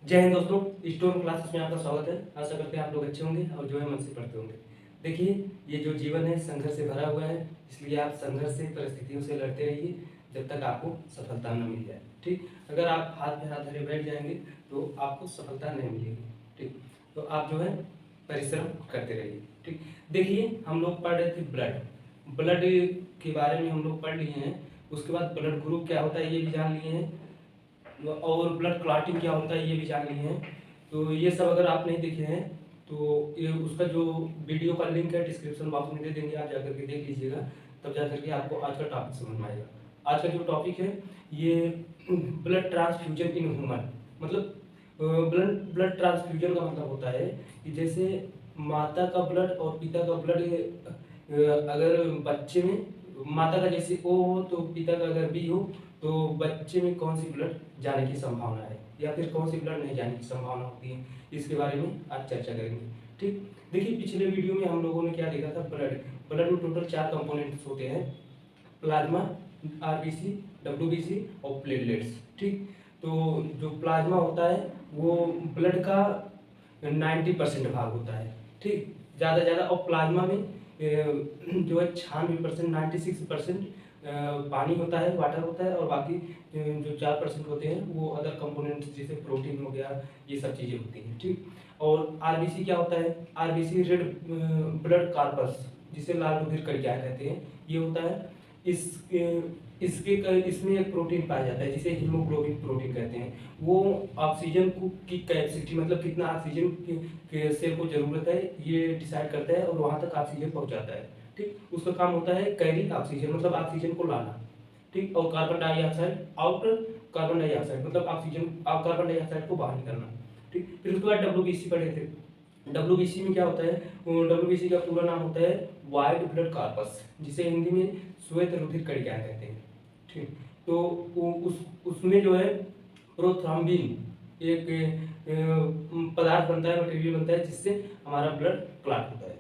जय हिंद दोस्तों, store classes में आपका स्वागत है। आशा करते हैं आप लोग अच्छे होंगे और जो है मन से पढ़ते होंगे। देखिए, ये जो जीवन है संघर्ष से भरा हुआ है, इसलिए आप संघर्ष से परिस्थितियों से लड़ते रहिए जब तक आपको सफलता न मिल जाए। ठीक, अगर आप हाथ में हाथ धरे बैठ जाएंगे तो आपको सफलता नहीं मिलेगी। ठीक, तो आप जो है परिश्रम करते रहिए। ठीक, देखिए हम लोग पढ़ रहे थे ब्लड ब्लड के बारे में हम लोग पढ़ लिए हैं। उसके बाद ब्लड ग्रुप क्या होता है ये भी जान लिए हैं, और ब्लड क्लॉटिंग क्या होता है ये भी जान लिए हैं। तो ये सब अगर आप नहीं देखे हैं तो ये उसका जो वीडियो का लिंक है डिस्क्रिप्शन बॉक्स में दे देंगे, आप जाकर के देख लीजिएगा, तब जाकर के आपको आज का टॉपिक समझ में आएगा। आज का जो टॉपिक है ये ब्लड ट्रांसफ्यूजन इन ह्यूमन, मतलब ब्लड ब्लड ट्रांसफ्यूजन का मतलब होता है कि जैसे माता का ब्लड और पिता का ब्लड, अगर बच्चे में माता का जैसे ओ हो तो पिता का अगर बी हो, तो बच्चे में कौन सी ब्लड जाने की संभावना है या फिर कौन सी ब्लड नहीं जाने की संभावना होती है, इसके बारे में आज चर्चा करेंगे। ठीक, देखिए पिछले वीडियो में हम लोगों ने क्या देखा था, ब्लड ब्लड में टोटल 4 कंपोनेंट्स होते हैं, प्लाज्मा, आरबीसी, डब्ल्यूबीसी और प्लेटलेट्स। ठीक, तो जो प्लाज्मा होता है वो ब्लड का 90% भाग होता है। ठीक, ज़्यादा और प्लाज्मा में जो है 96%, 96% पानी होता है, वाटर होता है, और बाकी जो 4% होते हैं वो अदर कंपोनेंट्स जैसे प्रोटीन हो गया, ये सब चीज़ें होती हैं। ठीक, और आरबीसी क्या होता है, आरबीसी रेड ब्लड कार्पस, जिसे लाल रुधिर कणिकाएं कहते हैं, ये होता है। इसमें एक प्रोटीन पाया जाता है जिसे हीमोग्लोबिन प्रोटीन कहते हैं। वो ऑक्सीजन की कैपेसिटी, मतलब कितना ऑक्सीजन के सेल को जरूरत है ये डिसाइड करता है और वहां तक ऑक्सीजन पहुंचाता है। ठीक, उसका काम होता है कैरी ऑक्सीजन, मतलब ऑक्सीजन को लाना। ठीक, और carbon dioxide out, carbon dioxide मतलब ऑक्सीजन, कार्बन डाइऑक्साइड को बाहर निकालना। ठीक, फिर उसके बाद डब्ल्यूबीसी पढ़े थे। डब्ल्यूबीसी में क्या होता है, डब्ल्यूबीसी का पूरा नाम होता है वाइट ब्लड कार्पस, जिसे हिंदी में श्वेत रुधिर कणिकाएं कहते हैं। ठीक, तो उसमें जो है प्रोथ्रम्बिन एक पदार्थ बनता है, मटेरियल बनता है, जिससे हमारा ब्लड क्लॉट होता है।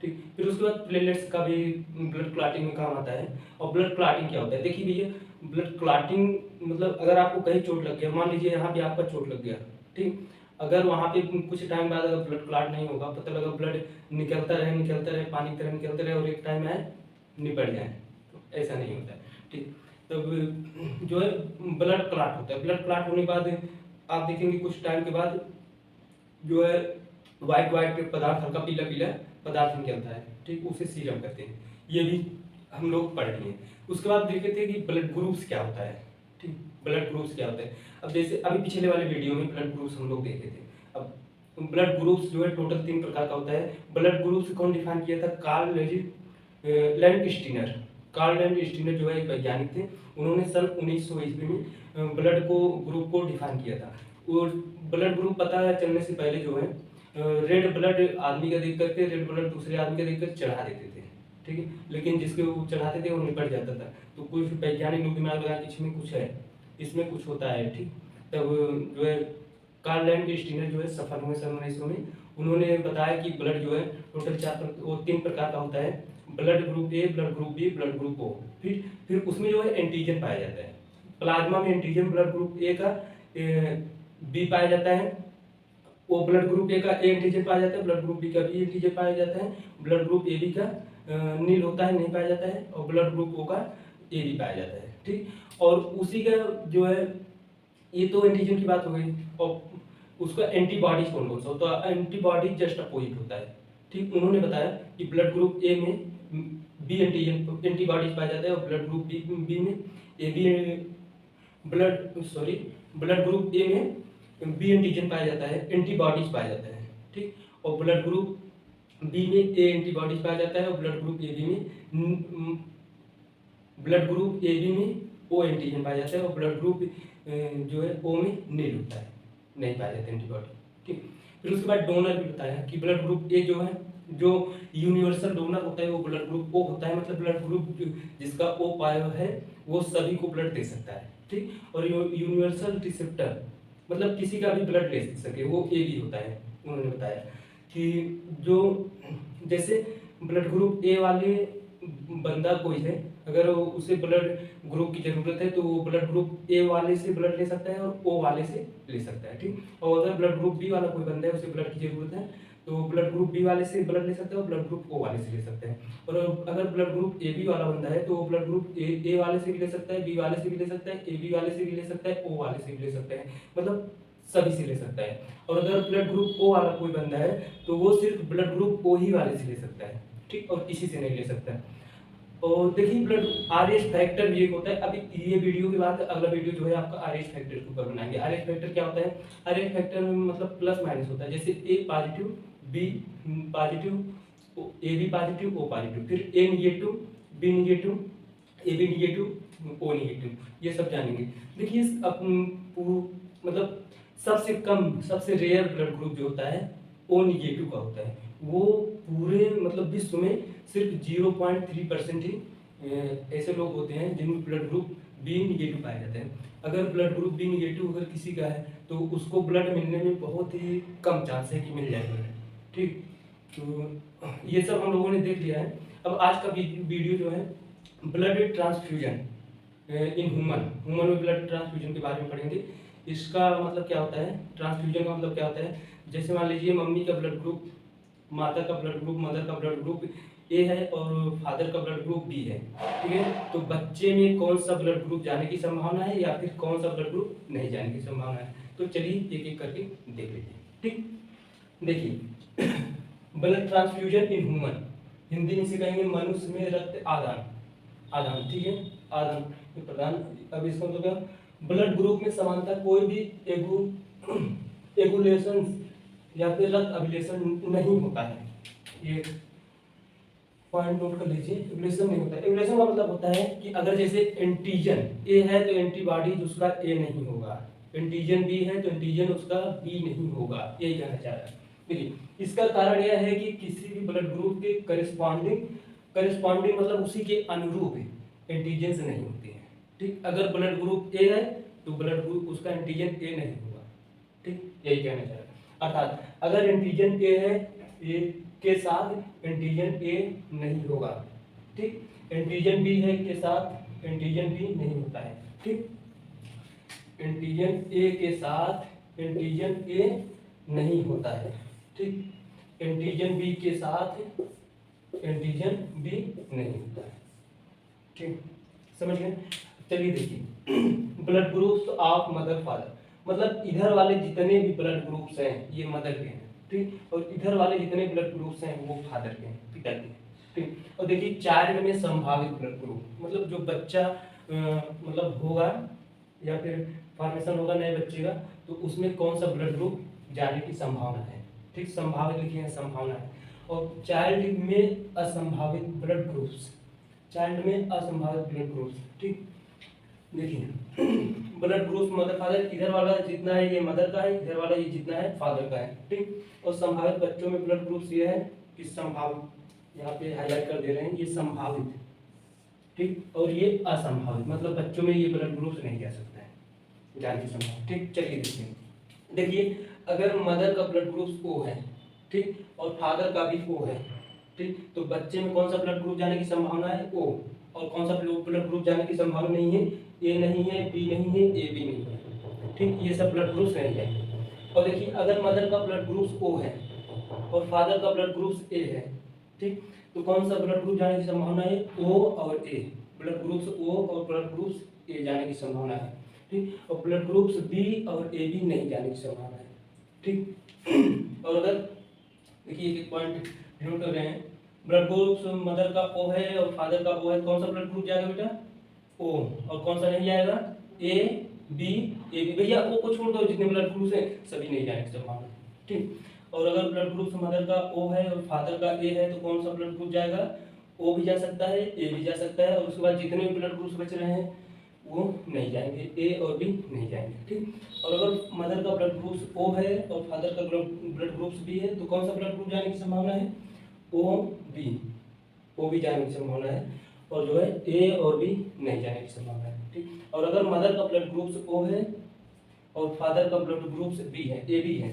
ठीक, फिर उसके बाद प्लेटलेट्स का भी ब्लड क्लॉटिंग में काम आता है। और ब्लड क्लॉटिंग क्या होता है, देखिए भैया, ब्लड क्लॉटिंग मतलब अगर आपको कहीं चोट लग गया, मान लीजिए यहाँ पे आपका चोट लग गया, ठीक, अगर वहाँ पे कुछ टाइम बाद अगर ब्लड क्लॉट नहीं होगा, पता लगा ब्लड निकलता रहे पानी की तरह निकलते रहे और एक टाइम आए निपट जाए, तो ऐसा नहीं होता है। ठीक, तब जो है ब्लड क्लॉट होता है। ब्लड क्लॉट होने के बाद आप देखेंगे कुछ टाइम के बाद जो है व्हाइट व्हाइट पदार्थ, हल्का पीला पीला पदार्थ निकलता है। ठीक, उसे सीरम कहते हैं, ये भी हम लोग पढ़ लिए। उसके बाद देखे थे कि ब्लड ग्रुप्स क्या होता है। ठीक, ब्लड ग्रुप्स क्या होता है, अब जैसे अभी पिछले वाले वीडियो में ब्लड ग्रुप्स हम लोग देखे थे। अब ब्लड ग्रुप्स जो है टोटल 3 प्रकार का होता है। ब्लड ग्रुप्स कौन डिफाइन किया था, कार्ल लैंडस्टीनर। कार्ल लैंडस्टीनर जो है एक वैज्ञानिक थे, उन्होंने सन 1900 ईस्वी में ब्लड को ग्रुप को डिफाइन किया था। और ब्लड ग्रुप पता चलने से पहले जो है रेड ब्लड आदमी का देख करके रेड ब्लड दूसरे आदमी का देख कर चढ़ा देते थे। ठीक है, लेकिन जिसके वो चढ़ाते थे वो निपट जाता था। तो कुछ वैज्ञानिक लोग दिमाग लगा कि इसमें कुछ है, इसमें कुछ होता है। ठीक, तब जो है कार्ल लैंडस्टीनर जो है सफल हुए सन 1900 में। उन्होंने बताया कि ब्लड जो है टोटल 3 प्रकार का होता है, blood group A, blood group B, blood group O. फिर उसमें जो है एंटीजन पाया जाता है। प्लाज्मा में एंटीजन ब्लड ग्रुप ए का बी पाया जाता है, वो ब्लड ग्रुप ए का ए एंटीजन पाया जाता है, ब्लड ग्रुप बी का बी एंटीजन पाया जाता है, ब्लड ग्रुप ए बी का नील होता है, नहीं पाया जाता है, और ब्लड ग्रुप ओ का ए बी पाया जाता है। ठीक, और उसी का जो है ये तो एंटीजन की बात हो गई, और उसका एंटीबॉडीज कौन कौन सा होता है, एंटीबॉडी जस्ट अपोजिट होता है। ठीक, उन्होंने बताया कि ब्लड ग्रुप ए में बी एंटीजन एंटीबॉडीज पाया जाता है, और ब्लड ग्रुप बी में A B blood group A में बी एंटीजन पाया जाता है, एंटीबॉडीज पाया जाता है। ठीक, और ब्लड ग्रुप बी में ए एंटीबॉडीज पाया जाता है, और ब्लड ग्रुप ए बी में ओ एंटीजन पाया जाता है, और ब्लड ग्रुप जो है ओ में नील होता है, नहीं पाया जाता एंटीबॉडी। ठीक, फिर उसके बाद डोनर भी बताया कि ब्लड ग्रुप ए जो है, जो यूनिवर्सल डोनर होता है वो ब्लड ग्रुप ओ होता है, मतलब ब्लड ग्रुप जिसका ओ पाया है वो सभी को ब्लड दे सकता है। ठीक, और यूनिवर्सल रिसेप्टर मतलब किसी का भी ब्लड ले सके वो ए बी होता है। उन्होंने बताया कि जो जैसे ब्लड ग्रुप ए वाले बंदा कोई है अगर उसे ब्लड ग्रुप की ज़रूरत है तो वो ब्लड ग्रुप ए वाले से ब्लड ले सकता है और ओ वाले से ले सकता है, ठीक। और अगर ब्लड ग्रुप बी वाला कोई बंदा है, उसे ब्लड की ज़रूरत है, तो ब्लड ग्रुप बी वाले से ब्लड ले सकता है और ब्लड ग्रुप ओ वाले से ले सकता है। और अगर ब्लड ग्रुप ए बी वाला बंदा है तो वो ब्लड ग्रुप ए वाले से भी ले सकता है, बी वाले से भी ले सकता है, ए बी वाले से भी ले सकता है, ओ वाले से भी ले सकता है, मतलब सभी से ले सकता है। और अगर ब्लड ग्रुप ओ वाला कोई बंदा है तो वो सिर्फ ब्लड ग्रुप ओ ही वाले से ले सकता है, ठीक, और किसी से नहीं ले सकता है। और देखिए ब्लड आरएच फैक्टर भी एक होता है। अभी ये वीडियो के बाद अगला वीडियो जो है आपका आरएच फैक्टर के ऊपर बनाएंगे। आरएच फैक्टर क्या होता है? आरएच फैक्टर में मतलब प्लस माइनस होता है, जैसे A positive, B positive, A B positive, O positive, फिर A negative, B negative, A B negative, O negative, ये सब जानेंगे। देखिए मतलब सबसे कम, सबसे रेयर ब्लड ग्रुप जो होता है ओ निगेटिव का होता है। वो पूरे मतलब विश्व में सिर्फ 0.3% ही ऐसे लोग होते हैं जिनमें ब्लड ग्रुप बी निगेटिव पाए जाते हैं। अगर ब्लड ग्रुप बी निगेटिव अगर किसी का है तो उसको ब्लड मिलने में बहुत ही कम चांस है कि मिल जाए ब्लड, ठीक। तो ये सब हम लोगों ने देख लिया है। अब आज का वीडियो जो है ब्लड ट्रांसफ्यूजन इन ह्यूमन में ब्लड ट्रांसफ्यूजन के बारे में पढ़ेंगे। इसका मतलब क्या होता है? ट्रांसफ्यूजन का मतलब क्या होता है? जैसे मान लीजिए मम्मी का ब्लड ग्रुप, माता का ब्लड ग्रुप, मदर का ब्लड ग्रुप ए है और फादर का ब्लड ग्रुप बी है, ठीक है। तो बच्चे में कौन सा ब्लड ग्रुप जाने की संभावना है या फिर कौन सा ब्लड ग्रुप नहीं जाने की संभावना है, तो चलिए एक एक करके देख लेते हैं, ठीक। देखिए blood transfusion in human, Hindi में से कहेंगे मनुष्य में रक्त आदान, आदान, ठीक है, आदान प्रदान। अब इसका मतलब क्या? ब्लड ग्रुप में समानता कोई भी एगुलेशन या फिर रक्त अभिलेशन नहीं होता है। ये पॉइंट नोट कर लीजिए, एगुलेशन नहीं होता है। एगुलेशन का मतलब होता है कि अगर जैसे एंटीजन ए है तो एंटीबॉडीज उसका ए नहीं होगा, एंटीजन बी है तो एंटीजन उसका बी नहीं होगा, यही कहना चाह रहा है। देखिए इसका कारण यह है कि किसी भी ब्लड ग्रुप के करेस्पॉन्डिंग मतलब उसी के अनुरूप एंटीजेंस नहीं होते हैं, ठीक। अगर ब्लड ग्रुप ए है तो ब्लड ग्रुप उसका एंटीजन ए नहीं होगा, ठीक, यही कहना चाह रहा है। अर्थात अगर एंटीजन ए है, ए के साथ एंटीजन ए नहीं होगा, ठीक। एंटीजन बी है के साथ एंटीजन बी नहीं होता है, ठीक। एंटीजन ए के साथ एंटीजन ए नहीं होता है, ठीक। एंटीजन बी के साथ एंटीजन बी नहीं होता है, ठीक, समझ गए। चलिए देखिए blood groups of mother father, मतलब इधर वाले जितने भी ब्लड ग्रुप्स हैं ये मदर के हैं, ठीक, और इधर वाले जितने ब्लड ग्रुप्स हैं वो फादर के हैं, पिता के हैं, ठीक। और देखिए चाइल्ड में संभावित ब्लड ग्रुप, मतलब जो बच्चा मतलब होगा या फिर फॉर्मेशन होगा नए बच्चे का, तो उसमें कौन सा ब्लड ग्रुप जाने की संभावना है, ठीक, संभावित लिखिए, संभावना है। और चाइल्ड में असंभावित ब्लड ग्रुप्स, चाइल्ड में असंभावित ब्लड ग्रुप्स, ठीक। देखिए ब्लड ग्रुप्स मदर फादर, इधर वाला जितना है ये मदर का है, इधर वाला ये जितना है फादर का है, ठीक। और संभावित बच्चों में ब्लड ग्रुप्स ये है कि संभावित, यहाँ पे हाईलाइट कर दे रहे हैं, ये संभावित, ठीक, और ये असंभावित, मतलब बच्चों में ये ब्लड ग्रुप्स नहीं जा सकता है, जान की संभावना, ठीक। चलिए देखिए अगर मदर का ब्लड ग्रुप ओ है, ठीक, और फादर का भी ओ है, ठीक, तो बच्चे में कौन सा ब्लड ग्रुप जाने की संभावना है? ओ। और कौन सा ब्लड ग्रुप जाने की संभावना नहीं है? ए नहीं है, बी नहीं है, ए बी नहीं है, ठीक, ये सब ब्लड ग्रुप्स नहीं है। और देखिए अगर मदर का ब्लड ग्रुप ओ है और फादर का ब्लड ग्रुप ए है, ठीक, तो कौन सा ब्लड ग्रुप जाने की संभावना है? ओ और ए, ब्लड ग्रुप्स ओ और ब्लड ग्रुप्स ए जाने की संभावना है, ठीक। और ब्लड ग्रुप्स बी और ए बी नहीं जाने की संभावना है, ठीक। और अगर देखिए एक पॉइंट नोट कर रहे हैं, ब्लड ग्रुप मदर का ओ है और फादर का ओ है, कौन सा ब्लड ग्रुप जाएगा बेटा? ओ। और कौन सा नहीं जाएगा? ए बी, ए बी, भैया ओ को छोड़ दो, जितने ब्लड ग्रुप्स हैं सभी नहीं जाने की संभावना, ठीक। और अगर ब्लड ग्रुप मदर का ओ है और फादर का ए है तो कौन सा ब्लड ग्रुप जाएगा? ओ भी जा सकता है, ए भी जा सकता है, और उसके बाद जितने भी ब्लड ग्रुप्स बच रहे हैं वो नहीं जाएंगे, ए और बी नहीं जाएंगे, ठीक। और अगर मदर का ब्लड ग्रुप ओ है और फादर का ब्लड ग्रुप बी है तो कौन सा ब्लड ग्रुप जाने की संभावना है? ओ बी, ओ भी जाने की संभावना है, और जो है ए और बी नहीं जाने की संभावना है, ठीक। और अगर मदर का ब्लड ग्रुप ओ है और फादर का ब्लड ग्रुप बी है, ए बी है,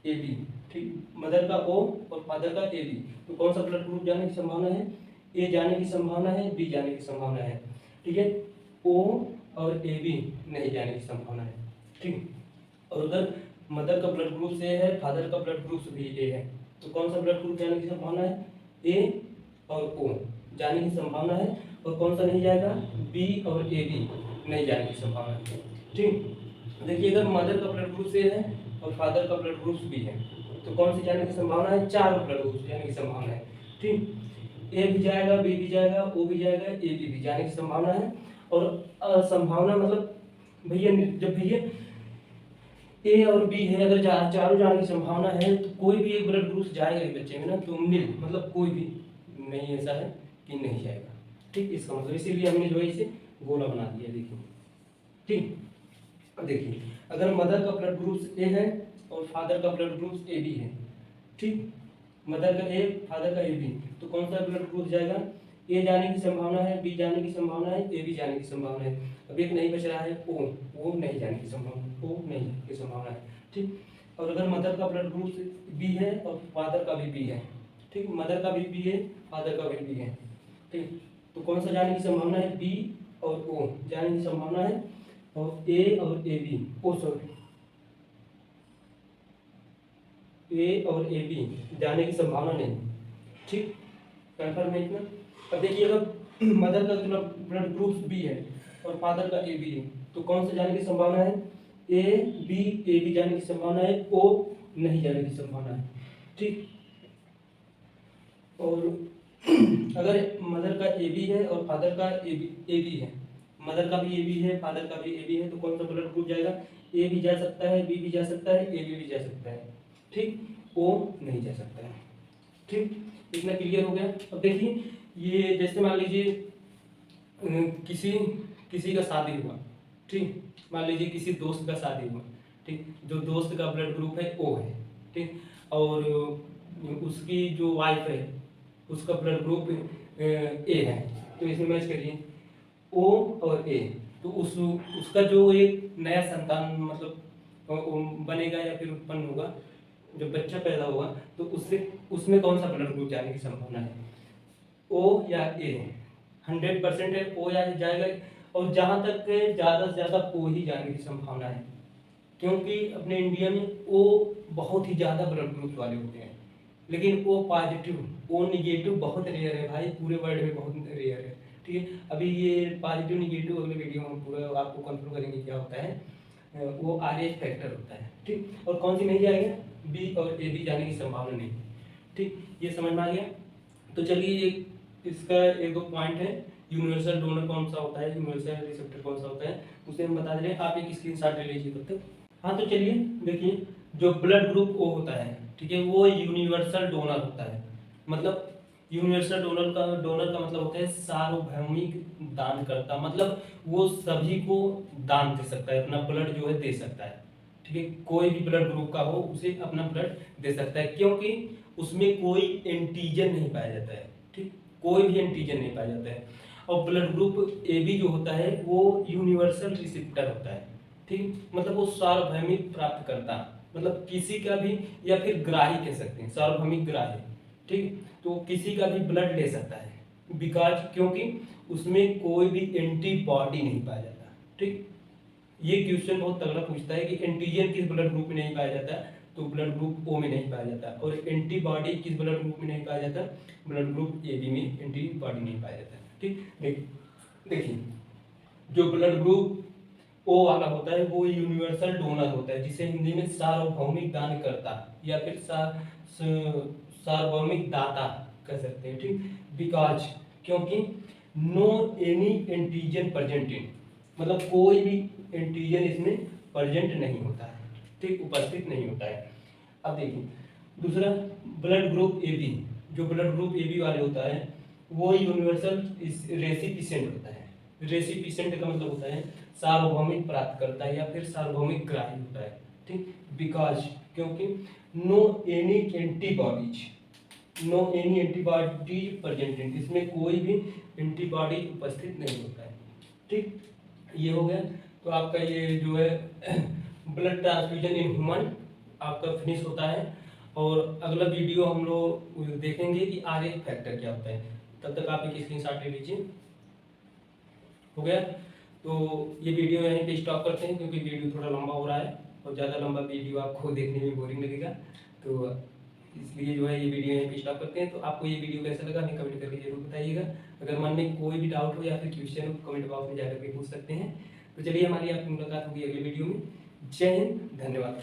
ए बी, ठीक, मदर का ओ और फादर का ए बी, तो कौन सा ब्लड ग्रुप जाने की संभावना है? ए जाने की संभावना है, बी जाने की संभावना है, ठीक है। ओ और ए बी नहीं जाने की संभावना है, ठीक। और अगर मदर का ब्लड ग्रुप ए है, फादर का ब्लड ग्रुप भी ए है, तो कौन सा ब्लड ग्रुप जाने की संभावना है? ए और ओ जाने की संभावना है। और कौन सा नहीं जाएगा? बी और ए बी नहीं जाने की संभावना है, ठीक। देखिए अगर मदर का ब्लड ग्रुप ए है और फादर का ब्लड ग्रुप बी है, तो कौन सी जाने की संभावना है? 4 ब्लड ग्रुप जाने की संभावना है, ठीक। ए भी जाएगा, बी भी जाएगा, ओ भी जाएगा, ए बी भी जाने की संभावना है। और संभावना मतलब भैया जब भैया ए और बी है, अगर चारों जाने की संभावना है तो कोई भी एक ब्लड ग्रुप जाएगा ही बच्चे में ना, तो नील मतलब कोई भी नहीं ऐसा है कि नहीं जाएगा, ठीक। इसका मतलब इसीलिए हमने जो है इसे गोला बना दिया, देखिए, ठीक। देखिए अगर मदर का ब्लड ग्रुप ए है और फादर का ब्लड ग्रुप ए बी है, ठीक, मदर का ए फादर का ए बी, तो कौन सा ब्लड ग्रुप जाएगा? ए जाने की संभावना है, बी जाने की संभावना है, ए बी जाने की संभावना है। अब एक नहीं बच रहा है, ओ नहीं जाने की संभावना, ओ नहीं की संभावना है, ठीक। और अगर मदर का ब्लड ग्रुप बी है और फादर का भी बी है, ठीक, मदर का भी बी है, फादर का भी बी है, ठीक, तो कौन सा जाने की संभावना है? बी और ओ जाने की संभावना है। और ए और ए बी, ए और ए बी जाने की संभावना नहीं, ठीक, कन्फर्म है इतना। अब देखिए अगर मदर का ब्लड ग्रुप बी है और फादर का ए बी है, तो कौन सा जाने की संभावना है? ए बी जाने की संभावना है, ओ नहीं जाने की संभावना है, ठीक। और अगर मदर का ए बी है और फादर का ए बी है, मदर का भी ए बी है, फादर का भी ए बी है, तो कौन सा ब्लड ग्रुप जाएगा? ए भी जा सकता है, बी भी जा सकता है, ए बी भी जा सकता है, ठीक, ओ नहीं जा सकता है, ठीक। इतना क्लियर हो गया। अब देखिए ये जैसे मान लीजिए किसी का शादी हुआ, ठीक, मान लीजिए किसी दोस्त का शादी हुआ, ठीक, जो दोस्त का ब्लड ग्रुप है ओ है, ठीक, और उसकी जो वाइफ है उसका ब्लड ग्रुप ए है, तो इसमें मैच करिए ओ और ए, तो उसका जो एक नया संतान मतलब बनेगा या फिर उत्पन्न होगा, जब बच्चा पैदा होगा, तो उसमें कौन सा ब्लड ग्रुप जाने की संभावना है? ओ या ए? 100% है ओ या जाएगा। और जहाँ तक ज़्यादा से ज़्यादा ओ ही जाने की संभावना है, क्योंकि अपने इंडिया में ओ बहुत ही ज़्यादा ब्लड ग्रुप वाले होते हैं, लेकिन ओ पॉजिटिव ओ निगेटिव बहुत रेयर है भाई, पूरे वर्ल्ड में बहुत रेयर है, ठीक है। अभी ये पॉजिटिव निगेटिव अगले वीडियो में पूरा आपको कंफर्म करेंगे क्या होता है, वो RH फैक्टर होता है, ठीक। और कौन सी नहीं जाएगा? बी और ए बी जाने की संभावना नहीं, ठीक, ये समझ में आ गया। तो चलिए इसका एक दो पॉइंट है, यूनिवर्सल डोनर कौन सा होता है, यूनिवर्सल रिसेप्टर कौन सा होता है, उसे हम बता दे रहे हैं। आप एक स्क्रीनशॉट ले लीजिए तब तक। हाँ तो चलिए देखिए, जो ब्लड ग्रुप ओ होता है, ठीक है, वो यूनिवर्सल डोनर होता है। मतलब यूनिवर्सल डोनर का मतलब होता है सार्वभौमिक दान करता, मतलब वो सभी को दान दे सकता है, अपना ब्लड जो है दे सकता है, ठीक है। कोई भी ब्लड ग्रुप का हो उसे अपना ब्लड दे सकता है, क्योंकि उसमें कोई एंटीजन नहीं पाया जाता है, ठीक, कोई भी एंटीजन नहीं पाया जाता है। और ब्लड ग्रुप ए बी जो होता है वो यूनिवर्सल रिसिप्टर होता है, ठीक, मतलब वो सार्वभौमिक प्राप्त करता, मतलब किसी का भी, या फिर ग्राही कह सकते हैं, सार्वभौमिक ग्राही, ठीक, तो किसी का भी ब्लड ले सकता है, बिकॉज क्योंकि उसमें कोई भी एंटीबॉडी नहीं पाया जाता, ठीक। ये क्वेश्चन बहुत तगड़ा पूछता है कि एंटीजन किस ब्लड ग्रुप में नहीं पाया जाता, तो ब्लड ग्रुप ओ में नहीं पाया जाता। और एंटीबॉडी किस ब्लड ग्रुप में नहीं पाया जाता? ब्लड ग्रुप ए बी में एंटीबॉडी नहीं पाया जाता, ठीक। देखिए जो ब्लड ग्रुप ओ वाला होता है वो यूनिवर्सल डोनर होता है, जिसे हिंदी में सार्वभौमिक दान करता या फिर सार्वभौमिक दाता कह सकते हैं, ठीक। बिकॉज क्योंकि no any antigen present in, मतलब कोई भी एंटीजन इसमें प्रेजेंट नहीं होता है, ठीक, उपस्थित नहीं होता है। अब देखिए दूसरा ब्लड ग्रुप ए बी, जो ब्लड ग्रुप ए बी वाले होता है वो यूनिवर्सल रेसिपिसेंट होता है। रेसिपिसेंट का मतलब होता है सार्वभौमिक प्राप्तकर्ता या फिर सार्वभौमिक ग्राही होता है, ठीक। बिकॉज क्योंकि नो एनी एंटीबॉडीज प्रेजेंट, इसमें कोई भी एंटीबॉडी उपस्थित नहीं होता है, ठीक। ये हो गया। तो आपका ये जो है ब्लड ट्रांसफ्यूजन इन ह्यूमन आपका फिनिश होता है। और अगला वीडियो हम लोग देखेंगे कि RH फैक्टर क्या होता है। तब तक आप एक स्क्रीनशॉट ले लीजिए। हो गया। तो ये वीडियो यहीं पे स्टॉप करते हैं क्योंकि वीडियो थोड़ा लंबा हो रहा है और ज़्यादा लंबा वीडियो आपको देखने में बोरिंग लगेगा, तो इसलिए जो है ये वीडियो यहीं पे स्टॉप करते हैं। तो आपको ये वीडियो कैसा लगा हमें कमेंट करके जरूर बताइएगा। अगर मन में कोई भी डाउट हो या फिर क्वेश्चन हो तो कमेंट बॉक्स में जाकर के पूछ सकते हैं। तो चलिए हमारी आपकी मुलाकात होगी अगले वीडियो में। जय हिंद, धन्यवाद।